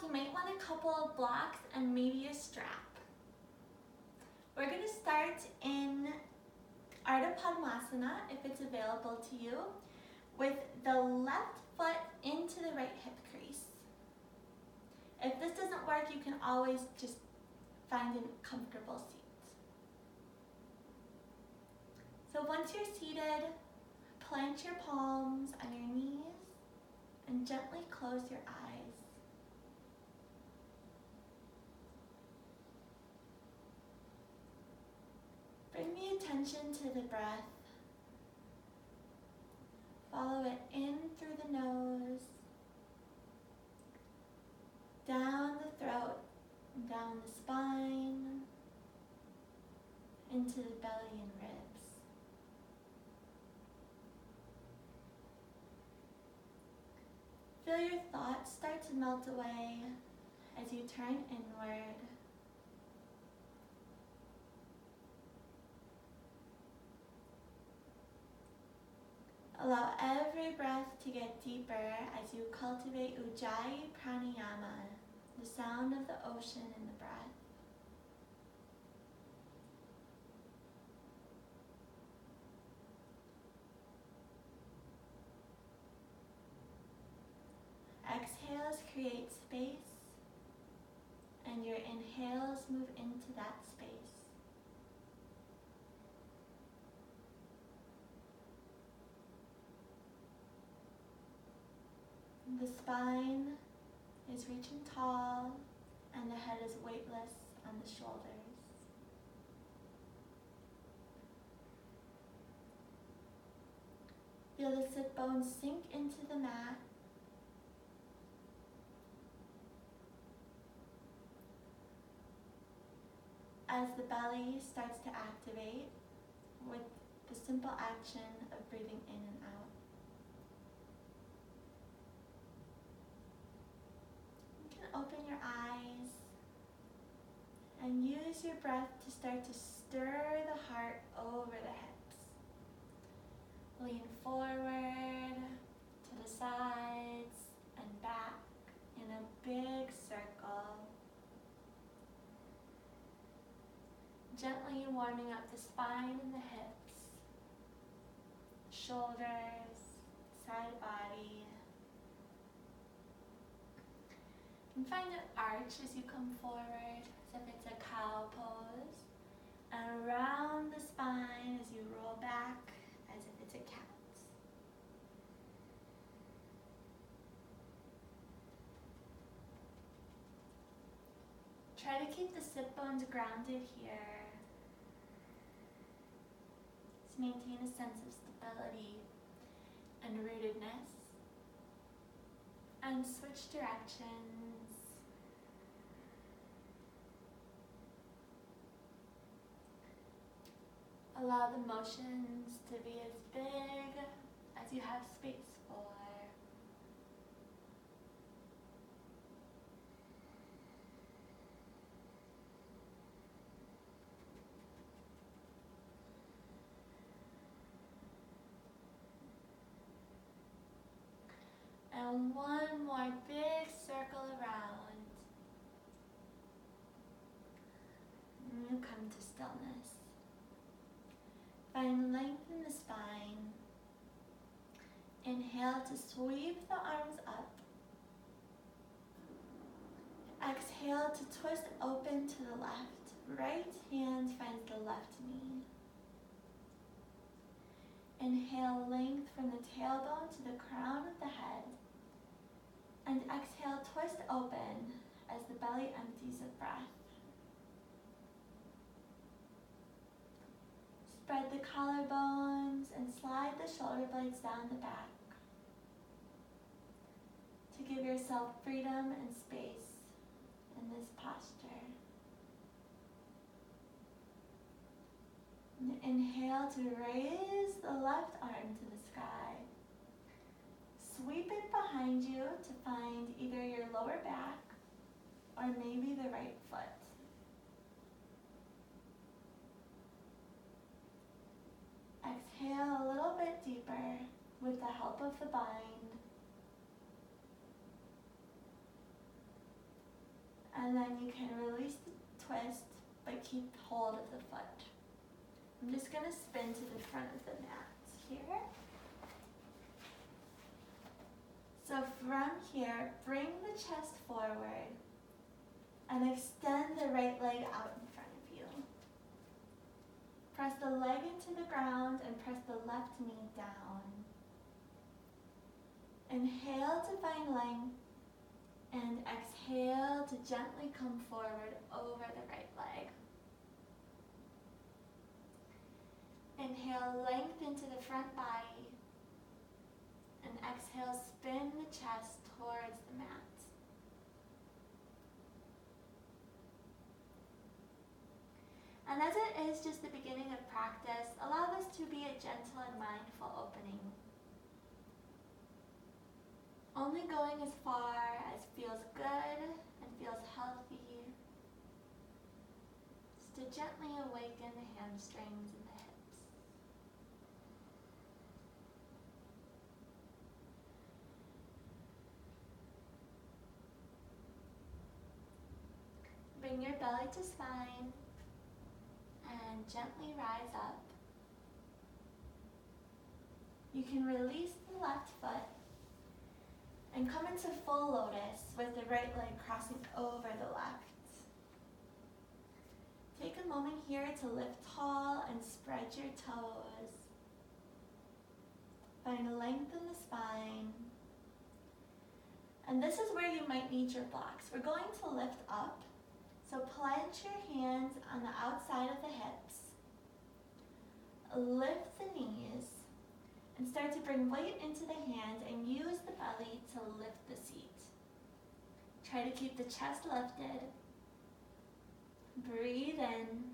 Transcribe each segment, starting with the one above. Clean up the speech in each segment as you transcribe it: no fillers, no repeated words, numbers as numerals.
you might want a couple of blocks and maybe a strap. We're going to start in Eka Pada Koundinyasana, if it's available to you, with the left foot into the right hip crease. If this doesn't work, you can always just find a comfortable seat. So once you're seated, plant your palms on your knees and gently close your eyes. Bring the attention to the breath. Follow it in through the nose, down the throat, down the spine, into the belly and ribs. Feel your thoughts start to melt away as you turn inward. Allow every breath to get deeper as you cultivate Ujjayi Pranayama, the sound of the ocean in the breath. Exhales create space, and your inhales move into that space. The spine is reaching tall, and the head is weightless on the shoulders. Feel the sit bones sink into the mat. As the belly starts to activate with the simple action of breathing in and out. Open your eyes and use your breath to start to stir the heart over the hips. Lean forward, to the sides, and back in a big circle. Gently warming up the spine and the hips, shoulders, side body. And find an arch as you come forward, as if it's a cow pose, and around the spine as you roll back, as if it's a cat. Try to keep the sit bones grounded here. Just maintain a sense of stability and rootedness. And switch directions. Allow the motions to be as big as you have space for. And one more big circle around. And you come to stillness. Find length in the spine. Inhale to sweep the arms up. Exhale to twist open to the left. Right hand finds the left knee. Inhale length from the tailbone to the crown of the head. And exhale, twist open as the belly empties of breath. Spread the collarbones and slide the shoulder blades down the back to give yourself freedom and space in this posture. And inhale to raise the left arm to the sky. Sweep it behind you to find either your lower back or maybe the right foot. Exhale a little bit deeper with the help of the bind. And then you can release the twist, but keep hold of the foot. I'm just going to spin to the front of the mat here. So from here, bring the chest forward and extend the right leg out in front of you. Press the leg into the ground and press the left knee down. Inhale to find length and exhale to gently come forward over the right leg. Inhale, length into the front body, and exhale, spin the chest towards the mat. And as it is just the beginning of practice, allow this to be a gentle and mindful opening. Only going as far as feels good and feels healthy. Just to gently awaken the hamstrings and the hips. Bring your belly to spine and gently rise up. You can release the left foot and come into full lotus with the right leg crossing over the left. Take a moment here to lift tall and spread your toes. Find length in the spine. And this is where you might need your blocks. We're going to lift up. So plant your hands on the outside of the hips. Lift the knees. And start to bring weight into the hands and use the belly to lift the seat. Try to keep the chest lifted. Breathe in,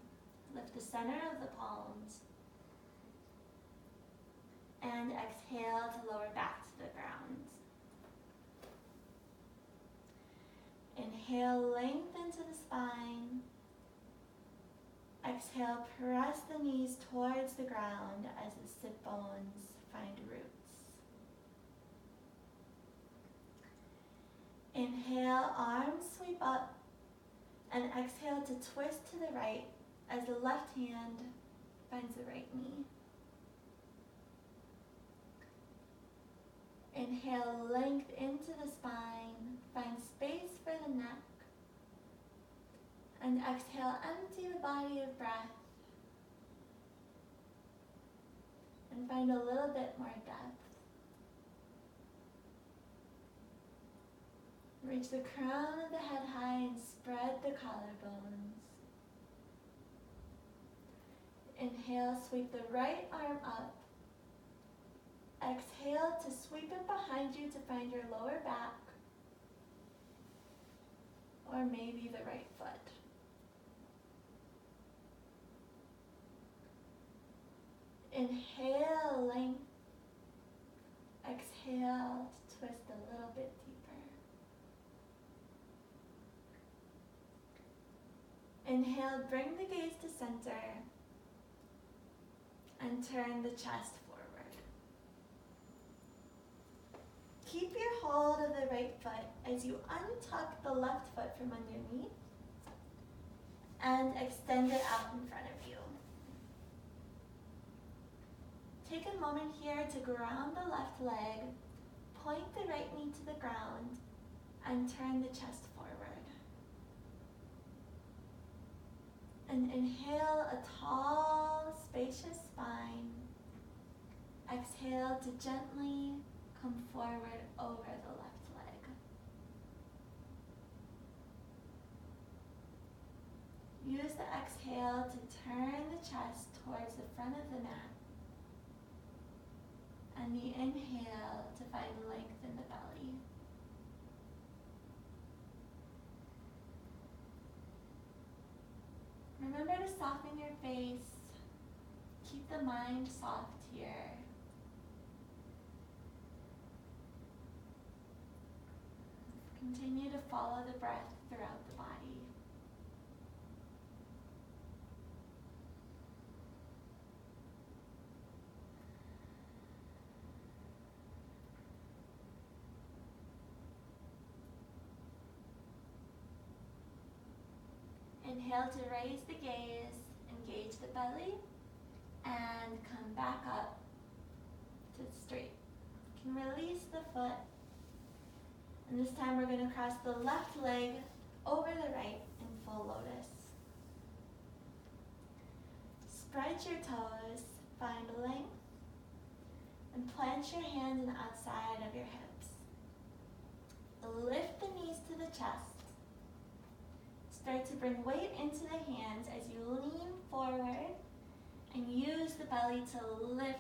lift the center of the palms. And exhale to lower back to the ground. Inhale, length into the spine. Exhale, press the knees towards the ground as the sit bones find roots. Inhale, arms sweep up, and exhale to twist to the right as the left hand finds the right knee. Inhale, length into the spine, find space for the neck, and exhale, empty the body of breath. And find a little bit more depth. Reach the crown of the head high and spread the collarbones. Inhale, sweep the right arm up. Exhale to sweep it behind you to find your lower back, or maybe the right foot. Inhale, length. Exhale to twist a little bit deeper. Inhale, bring the gaze to center and turn the chest forward. Keep your hold of the right foot as you untuck the left foot from underneath and extend it out in front of you. Take a moment here to ground the left leg, point the right knee to the ground, and turn the chest forward. And inhale a tall, spacious spine. Exhale to gently come forward over the left leg. Use the exhale to turn the chest towards the front of the mat. And the inhale to find length in the belly. Remember to soften your face. Keep the mind soft here. Continue to follow the breath throughout the body. inhale to raise the gaze, engage the belly, and come back up to straight. You can release the foot. And this time we're going to cross the left leg over the right in full lotus. Spread your toes, find length, and plant your hands on the outside of your hips. Lift the knees to the chest. Start to bring weight into the hands as you lean forward and use the belly to lift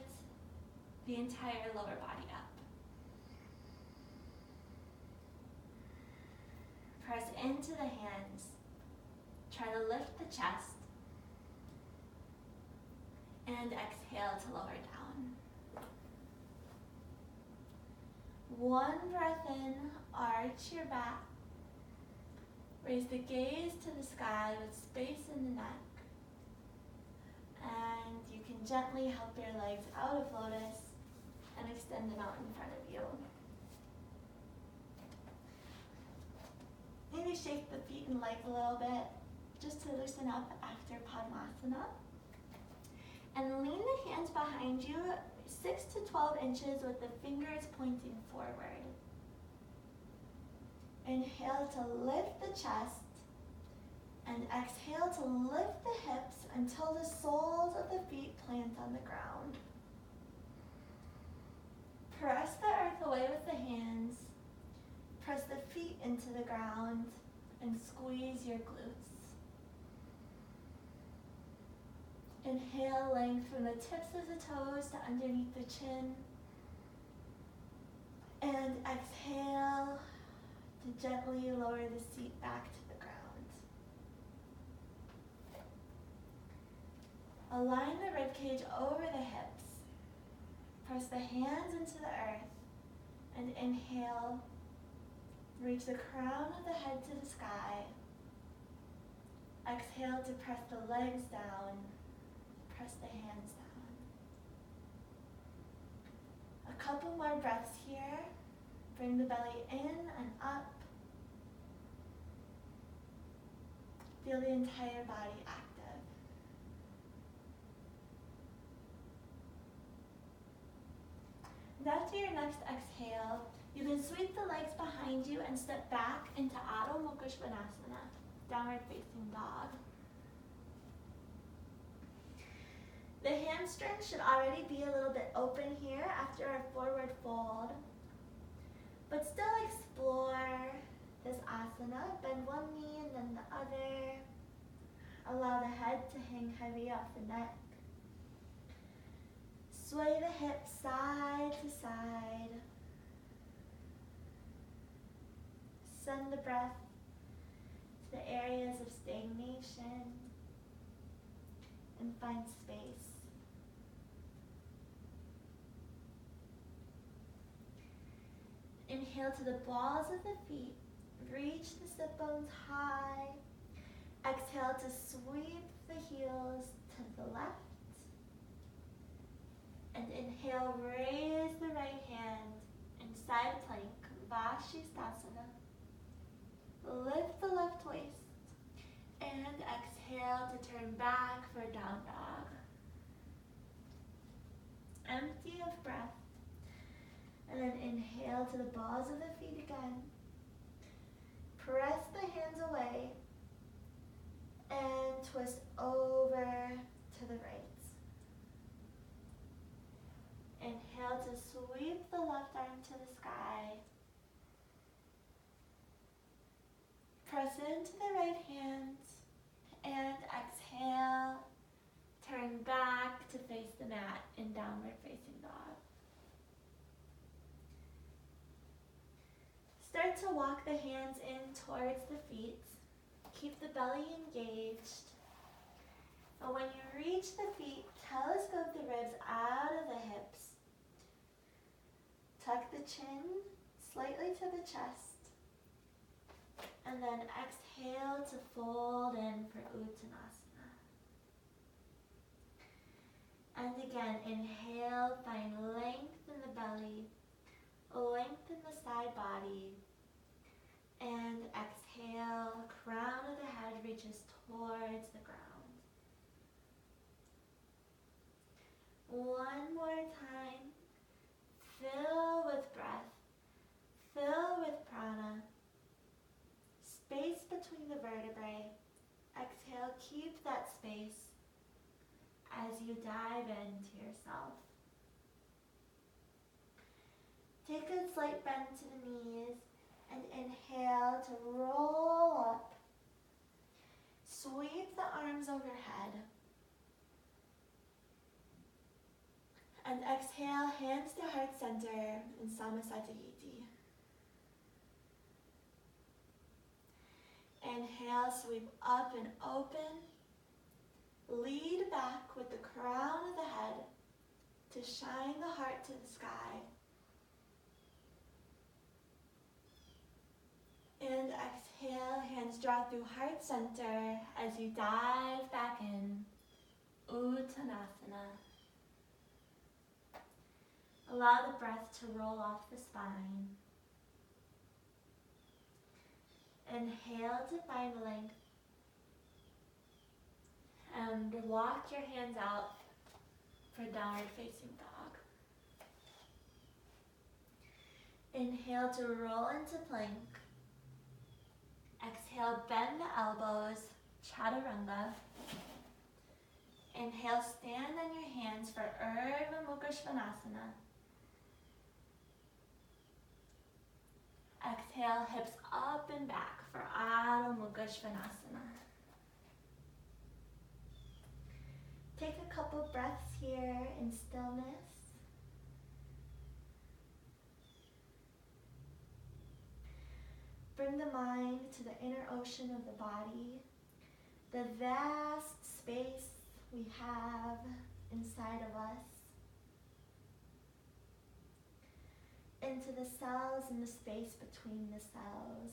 the entire lower body up. Press into the hands. Try to lift the chest. And exhale to lower down. One breath in, arch your back. Raise the gaze to the sky with space in the neck. And you can gently help your legs out of lotus and extend them out in front of you. Maybe shake the feet and legs a little bit just to loosen up after Padmasana. And lean the hands behind you 6 to 12 inches with the fingers pointing forward. Inhale to lift the chest and exhale to lift the hips until the soles of the feet plant on the ground. Press the earth away with the hands. Press the feet into the ground and squeeze your glutes. Inhale length from the tips of the toes to underneath the chin. And exhale to gently lower the seat back to the ground. Align the ribcage over the hips. Press the hands into the earth and inhale. Reach the crown of the head to the sky. Exhale to press the legs down. Press the hands down. A couple more breaths here. Bring the belly in and up. Feel the entire body active. And after your next exhale, you can sweep the legs behind you and step back into Adho Mukha Svanasana, downward facing dog. The hamstrings should already be a little bit open here after our forward fold, but still explore this asana. Bend one knee and then the other. Allow the head to hang heavy off the neck. Sway the hips side to side. Send the breath to the areas of stagnation and find space. Inhale to the balls of the feet. Reach the sit bones high. Exhale to sweep the heels to the left. And inhale, raise the right hand in side plank, Vashisthasana. Lift the left waist. And exhale to turn back for down dog. Empty of breath. And then inhale to the balls of the feet again. Press the hands away. And twist over to the right. Inhale to sweep the left arm to the sky. Press into the right hand. And exhale. Turn back to face the mat in downward facing dog. Start to walk the hands in towards the feet. Keep the belly engaged. And when you reach the feet, telescope the ribs out of the hips. Tuck the chin slightly to the chest. And then exhale to fold in for Uttanasana. And again, inhale, find length in the belly, length in the side body. And exhale, crown of the head reaches towards the ground. One more time. Fill with breath. Fill with prana. Space between the vertebrae. Exhale, keep that space as you dive into yourself. Take a slight bend to the knees and inhale to roll up. Sweep the arms overhead. And exhale, hands to heart center in Samasthiti. Inhale, sweep up and open. Lead back with the crown of the head to shine the heart to the sky. And exhale, hands draw through heart center as you dive back in. Uttanasana. Allow the breath to roll off the spine. Inhale to find length. And walk your hands out for downward facing dog. Inhale to roll into plank. Exhale, bend the elbows, chaturanga. Inhale, stand on your hands for Urdhva Mukha Svanasana. Exhale, hips up and back for Adho Mukha Svanasana. Take a couple breaths here in stillness. Bring the mind to the inner ocean of the body, the vast space we have inside of us, into the cells and the space between the cells.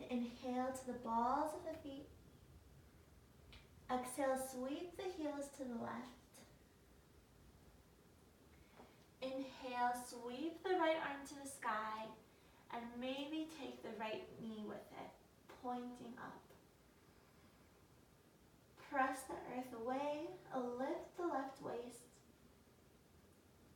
Inhale to the balls of the feet. Exhale, sweep the heels to the left. Inhale, sweep the right arm to the sky, and maybe take the right knee with it, pointing up. Press the earth away, lift the left waist.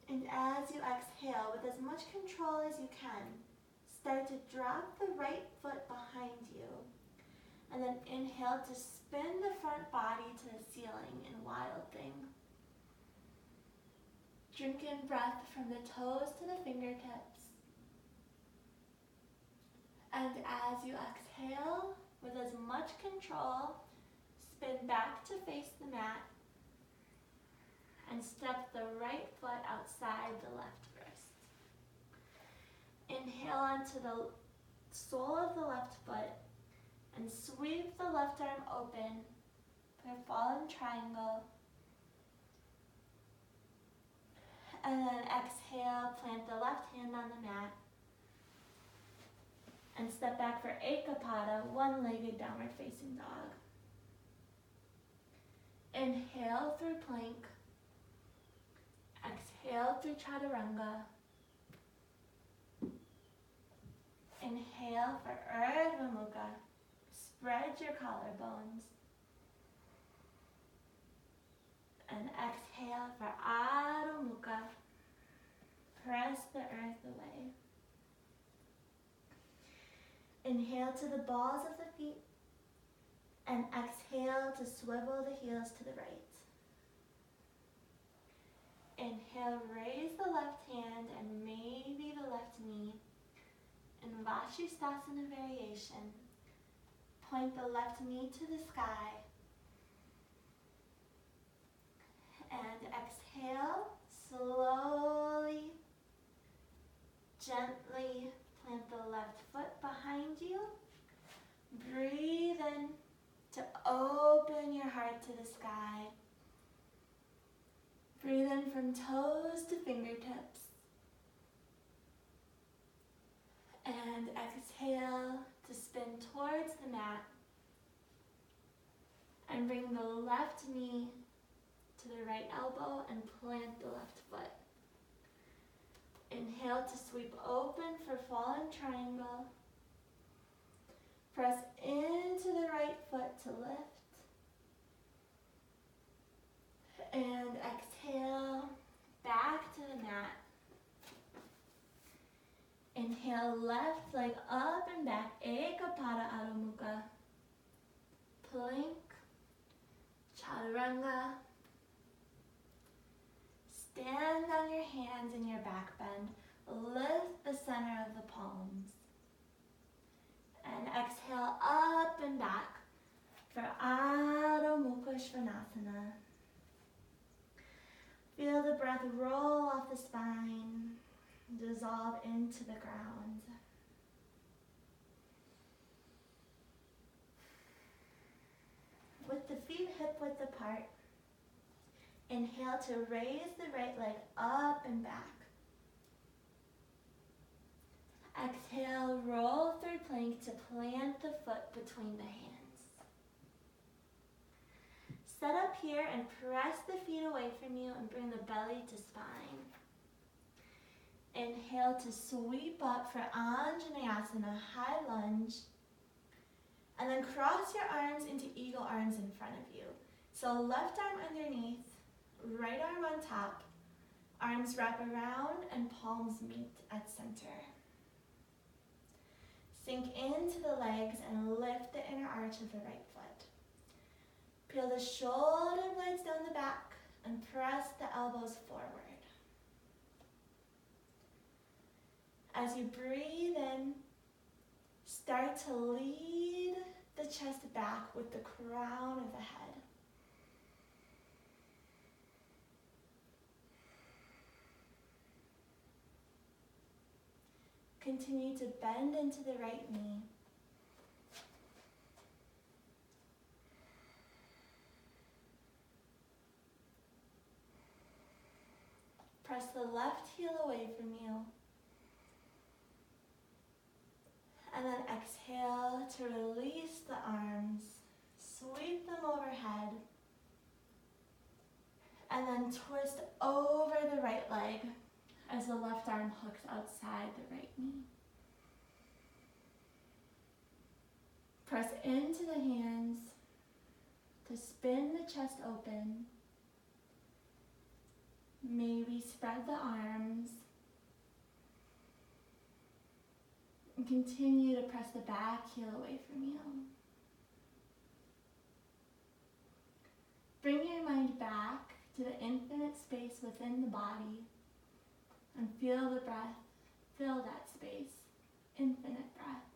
And as you exhale, with as much control as you can, start to drop the right foot behind you. And then inhale to spin the front body to the ceiling in Wild Thing. Drink in breath from the toes to the fingertips. And as you exhale, with as much control, spin back to face the mat and step the right foot outside the left wrist. Inhale onto the sole of the left foot and sweep the left arm open for a fallen triangle. And then exhale, plant the left hand on the mat and step back for Eka Pada, one-legged downward facing dog. Inhale through plank. Exhale through chaturanga. Inhale for Urdhva Mukha. Spread your collarbones. And exhale for Adho Mukha. Press the earth away. Inhale to the balls of the feet. And exhale to swivel the heels to the right. Inhale, raise the left hand and maybe the left knee. In Vashisthasana variation, point the left knee to the sky. And exhale, slowly, gently plant the left foot behind you. Breathe in to open your heart to the sky. Breathe in from toes to fingertips. And exhale to spin towards the mat. And bring the left knee to the right elbow and plant the left foot. Inhale to sweep open for fallen triangle. Press into the right foot to lift. And exhale, back to the mat. Inhale, left leg up and back, Eka Pada Koundinyasana. Plank, chaturanga. Stand on your hands in your back bend. Lift the center of the palms. And exhale up and back for Adho Mukha Svanasana. Feel the breath roll off the spine, dissolve into the ground. With the feet hip-width apart, inhale to raise the right leg up and back. Exhale, roll third plank to plant the foot between the hands. Set up here and press the feet away from you and bring the belly to spine. Inhale to sweep up for Anjaneyasana, high lunge. And then cross your arms into eagle arms in front of you. So left arm underneath, right arm on top, arms wrap around and palms meet at center. Sink into the legs and lift the inner arch of the right foot. Peel the shoulder blades down the back and press the elbows forward. As you breathe in, start to lead the chest back with the crown of the head. Continue to bend into the right knee. Press the left heel away from you. And then exhale to release the arms. Sweep them overhead. And then twist over the right leg as the left arm hooks outside the right knee. Press into the hands to spin the chest open. Maybe spread the arms. And continue to press the back heel away from you. Bring your mind back to the infinite space within the body and feel the breath fill that space. Infinite breath.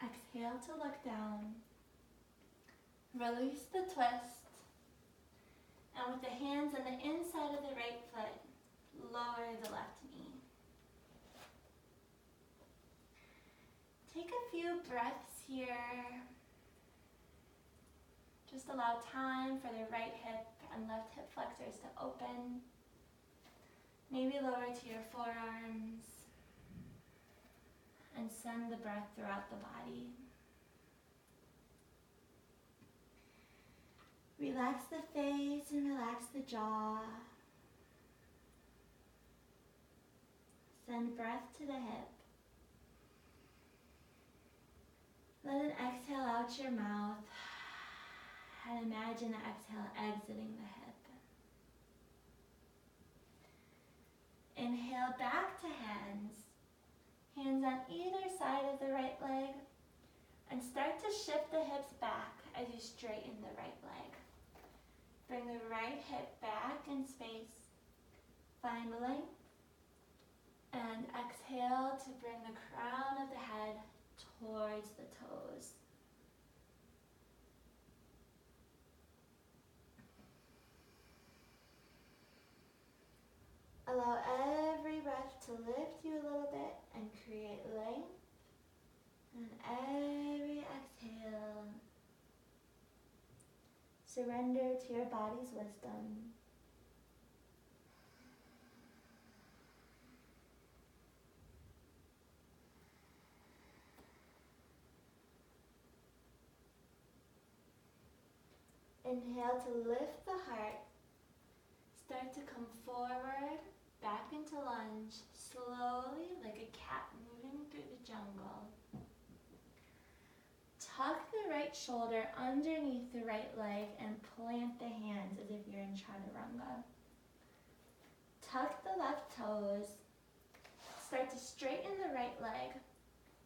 Exhale to look down. Release the twist. And with the hands on the inside of the right foot, lower the left knee. Take a few breaths here. Just allow time for the right hip and left hip flexors to open. Maybe lower to your forearms. And send the breath throughout the body. Relax the face and relax the jaw. Send breath to the hip. Let it exhale out your mouth. And imagine the exhale exiting the hip. Inhale back to hands. Hands on either side of the right leg. And start to shift the hips back as you straighten the right leg. Bring the right hip back in space. Find length. And exhale to bring the crown of the head towards the toes. Allow every breath to lift you a little bit and create length. And every exhale, surrender to your body's wisdom. Inhale to lift the heart. Start to come forward Back into lunge, slowly like a cat moving through the jungle. Tuck the right shoulder underneath the right leg and plant the hands as if you're in chaturanga. Tuck the left toes. Start to straighten the right leg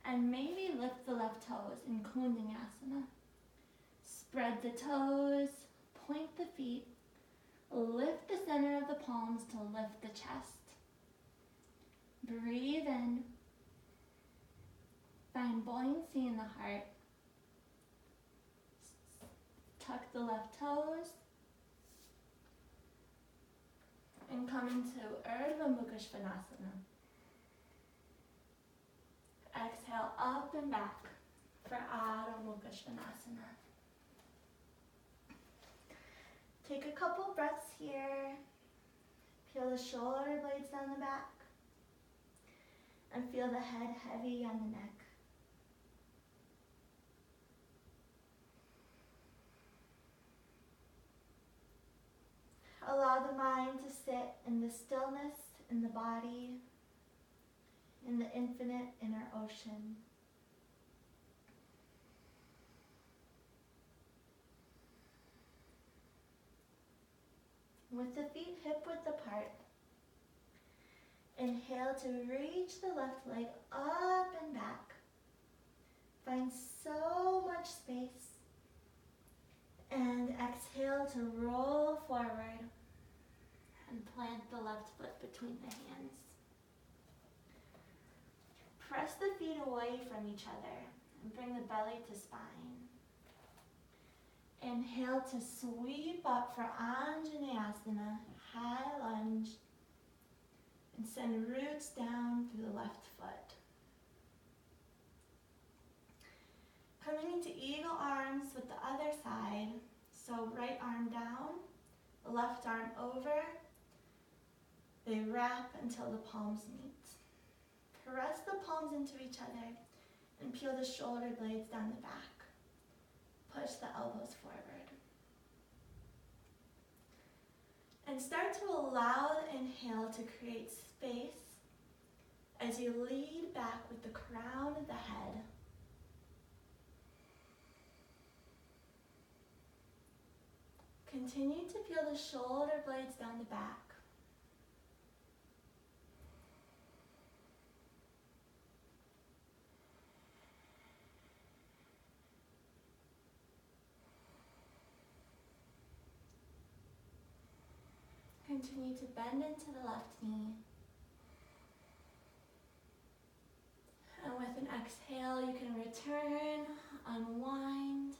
and maybe lift the left toes in Koundinyasana. Spread the toes, point the feet, lift the center of the palms to lift the chest. Breathe in. Find buoyancy in the heart. Tuck the left toes. And come into Urdhva Mukha Svanasana. Exhale up and back for Adho Mukha Svanasana. Take a couple breaths here. Feel the shoulder blades down the back. And feel the head heavy on the neck. Allow the mind to sit in the stillness in the body, in the infinite inner ocean. With the feet hip-width apart, inhale to reach the left leg up and back. Find so much space. And exhale to roll forward and plant the left foot between the hands. Press the feet away from each other and bring the belly to spine. Inhale to sweep up for Anjaneyasana, high lunge, and send roots down through the left foot. Coming into eagle arms with the other side, so right arm down, left arm over. They wrap until the palms meet. Press the palms into each other and peel the shoulder blades down the back. Push the elbows forward. And start to allow the inhale to create space as you lead back with the crown of the head. Continue to peel the shoulder blades down the back. Continue to bend into the left knee. And with an exhale, you can return, unwind,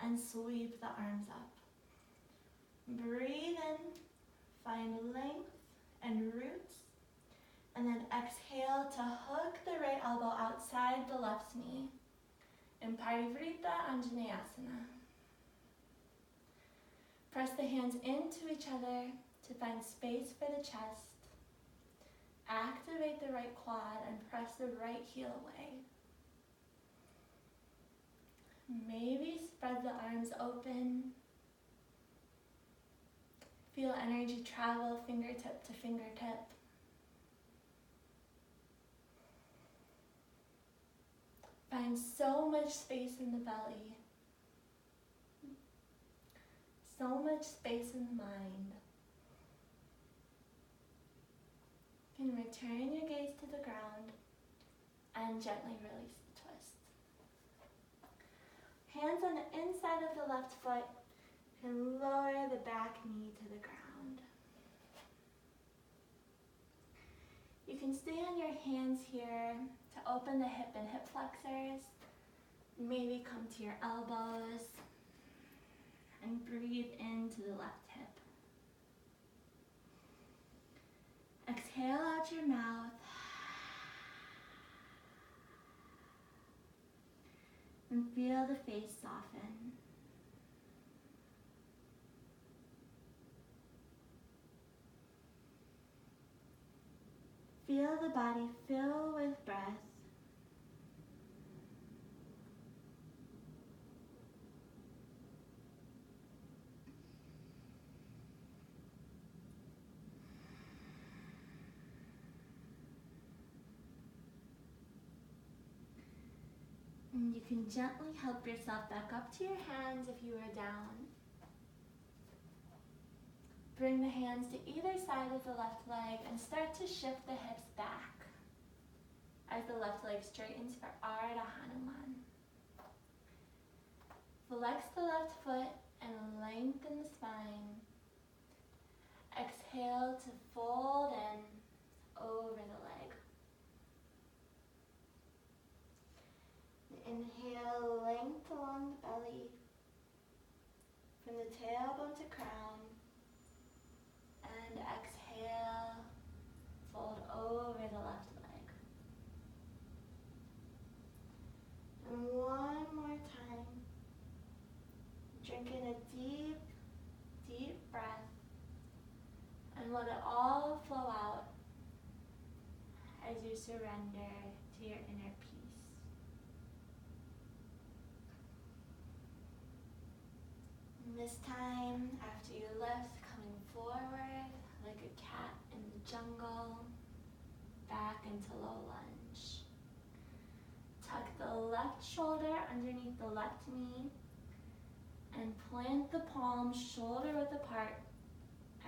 and sweep the arms up. Breathe in, find length and roots, and then exhale to hook the right elbow outside the left knee in Parivrita Anjaneyasana. Press the hands into each other to find space for the chest. Activate the right quad and press the right heel away. Maybe spread the arms open. Feel energy travel fingertip to fingertip. Find so much space in the belly. So much space in the mind. You can return your gaze to the ground and gently release the twist. Hands on the inside of the left foot. And lower the back knee to the ground. You can stay on your hands here to open the hip and hip flexors. Maybe come to your elbows and breathe into the left hip. Exhale out your mouth. And feel the face soften. Feel the body fill with breath. And you can gently help yourself back up to your hands if you are down. Bring the hands to either side of the left leg and start to shift the hips back as the left leg straightens for Ardha Hanuman. Flex the left foot and lengthen the spine. Exhale to fold in over the leg. Inhale, length along the belly, from the tailbone to crown. And exhale, fold over the left leg. And one more time. Drink in a deep, deep breath. And let it all flow out as you surrender to your inner peace. And this time, after you lift, coming forward like a cat in the jungle, back into low lunge. Tuck the left shoulder underneath the left knee and plant the palms shoulder width apart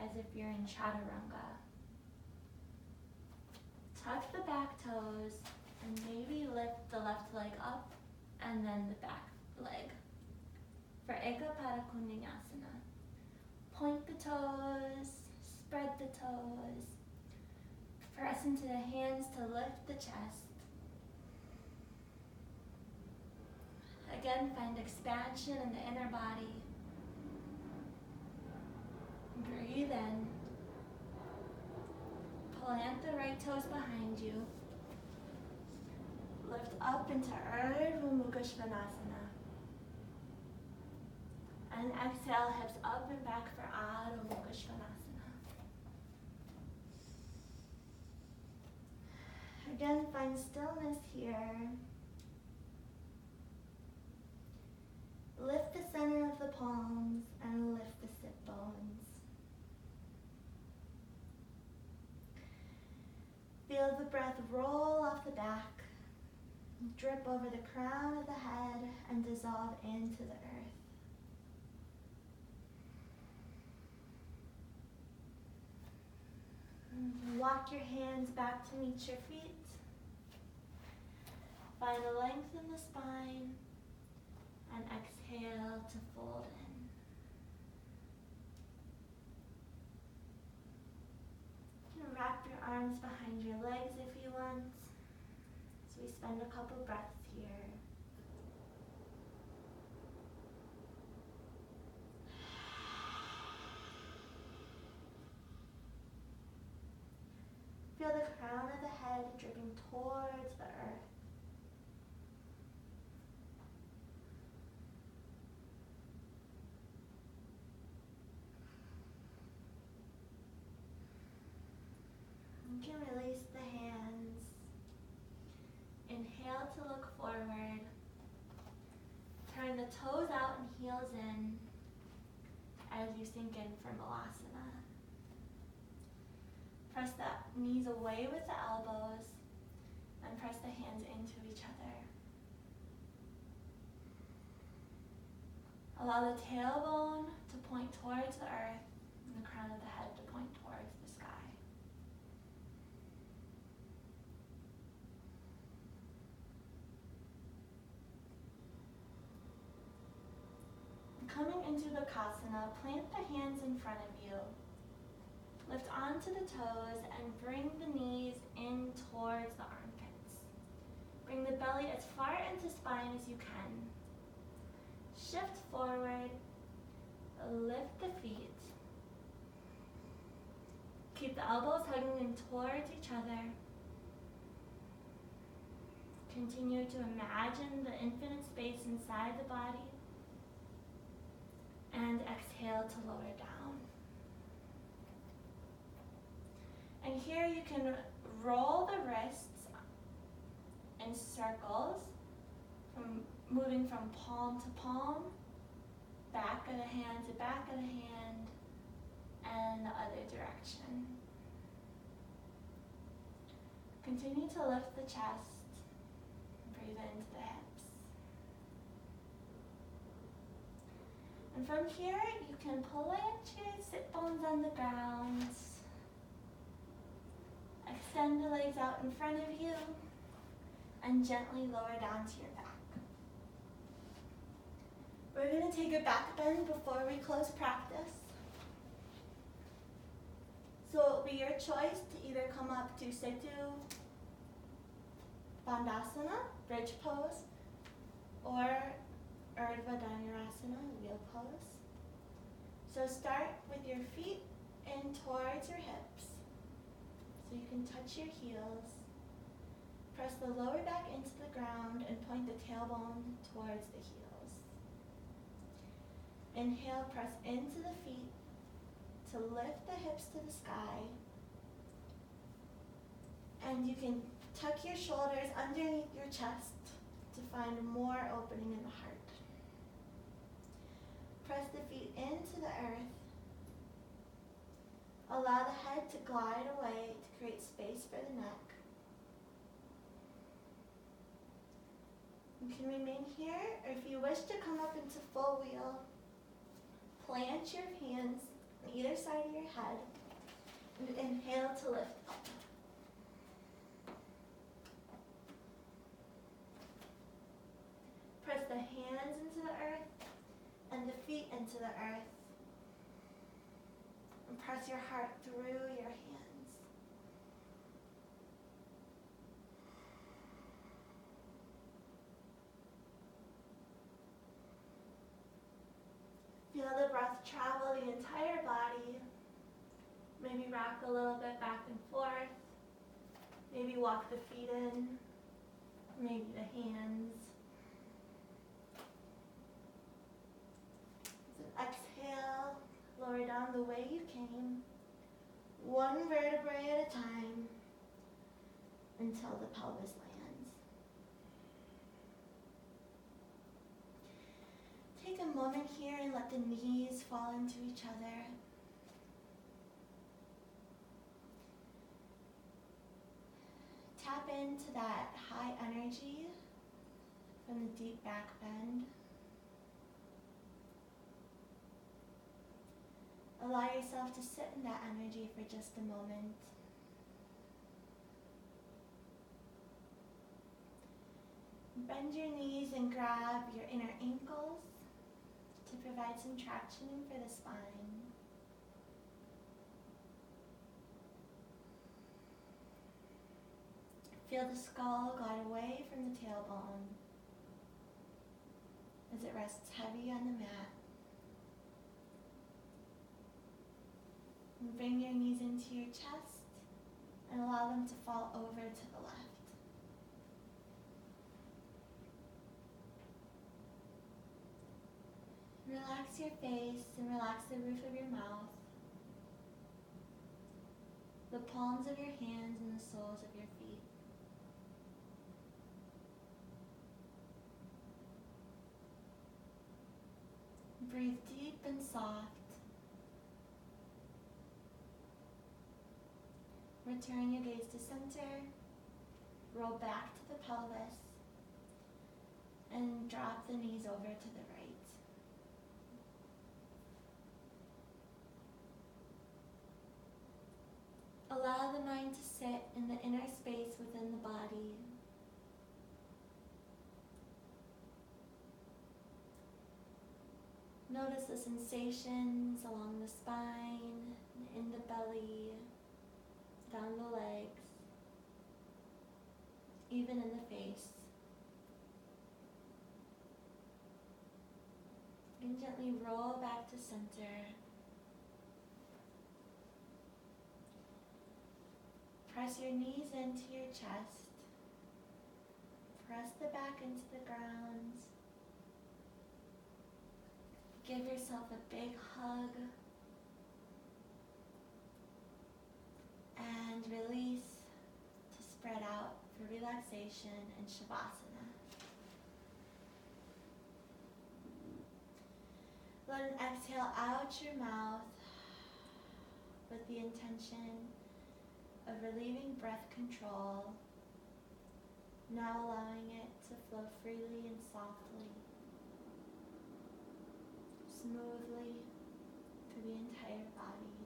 as if you're in chaturanga. Tuck the back toes and maybe lift the left leg up and then the back leg. For Eka Pada Koundinyasana, point the toes, spread the toes, press into the hands to lift the chest. Again, find expansion in the inner body. Breathe in. Plant the right toes behind you. Lift up into Urdhva Mukha Svanasana. And exhale, hips up and back for Adho Mukha Svanasana. Again, find stillness here. Lift the center of the palms and lift the sit bones. Feel the breath roll off the back, drip over the crown of the head, and dissolve into the earth. Walk your hands back to meet your feet. Find a length in the spine, and exhale to fold in. You can wrap your arms behind your legs if you want. So we spend a couple breaths here. Feel the crown of the head dripping towards the earth. You can release the hands. Inhale to look forward. Turn the toes out and heels in as you sink in for Malasana. Press the knees away with the elbows and press the hands into each other. Allow the tailbone to point towards the earth and the crown of the head to point towards the sky. Coming into the Kasana, plant the hands in front of you. Lift onto the toes and bring the knees in towards the armpits. Bring the belly as far into spine as you can. Shift forward, lift the feet. Keep the elbows hugging in towards each other. Continue to imagine the infinite space inside the body. And exhale to lower down. And here you can roll the wrists in circles, moving from palm to palm, back of the hand to back of the hand, and the other direction. Continue to lift the chest, breathe into the hips. And from here, you can plant your sit bones on the ground. Extend the legs out in front of you and gently lower down to your back. We're going to take a back bend before we close practice. So it will be your choice to either come up to Setu Bandhasana, bridge pose, or Urdhva Dhanurasana, wheel pose. So start with your feet in towards your hips. So you can touch your heels. Press the lower back into the ground and point the tailbone towards the heels. Inhale, press into the feet to lift the hips to the sky. And you can tuck your shoulders underneath your chest to find more opening in the heart. Press the feet into the earth. Allow the head to glide away to create space for the neck. You can remain here, or if you wish to come up into full wheel, plant your hands on either side of your head and inhale to lift up. Press the hands into the earth and the feet into the earth. And press your heart through your hands. Feel the breath travel the entire body. Maybe rock a little bit back and forth. Maybe walk the feet in. Maybe the hands. Exhale, lower down the way you came, one vertebrae at a time until the pelvis lands. Take a moment here and let the knees fall into each other. Tap into that high energy from the deep back bend. Allow yourself to sit in that energy for just a moment. Bend your knees and grab your inner ankles to provide some traction for the spine. Feel the skull glide away from the tailbone as it rests heavy on the mat. And bring your knees into your chest and allow them to fall over to the left. Relax your face and relax the roof of your mouth, the palms of your hands and the soles of your feet. Breathe deep and soft. Return your gaze to center, roll back to the pelvis, and drop the knees over to the right. Allow the mind to sit in the inner space within the body. Notice the sensations along the spine, in the belly, down the legs, even in the face. And gently roll back to center. Press your knees into your chest. Press the back into the ground. Give yourself a big hug. And release to spread out for relaxation and Shavasana. Let an exhale out your mouth with the intention of relieving breath control, now allowing it to flow freely and softly. smoothly through the entire body.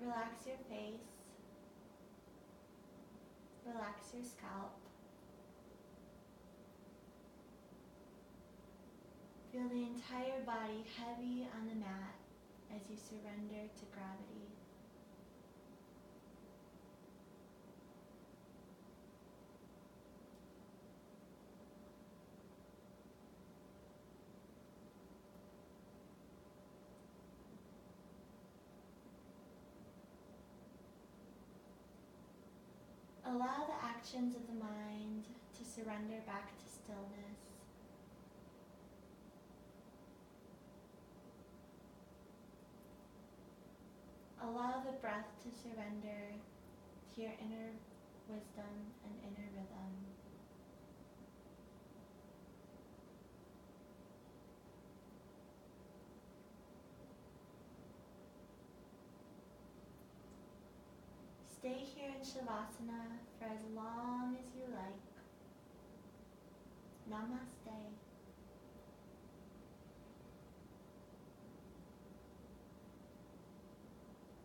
Relax your face. Relax your scalp. Feel the entire body heavy on the mat as you surrender to gravity. Allow the actions of the mind to surrender back to stillness. Allow the breath to surrender to your inner wisdom and inner rhythm. Stay here in Shavasana for as long as you like. Namaste.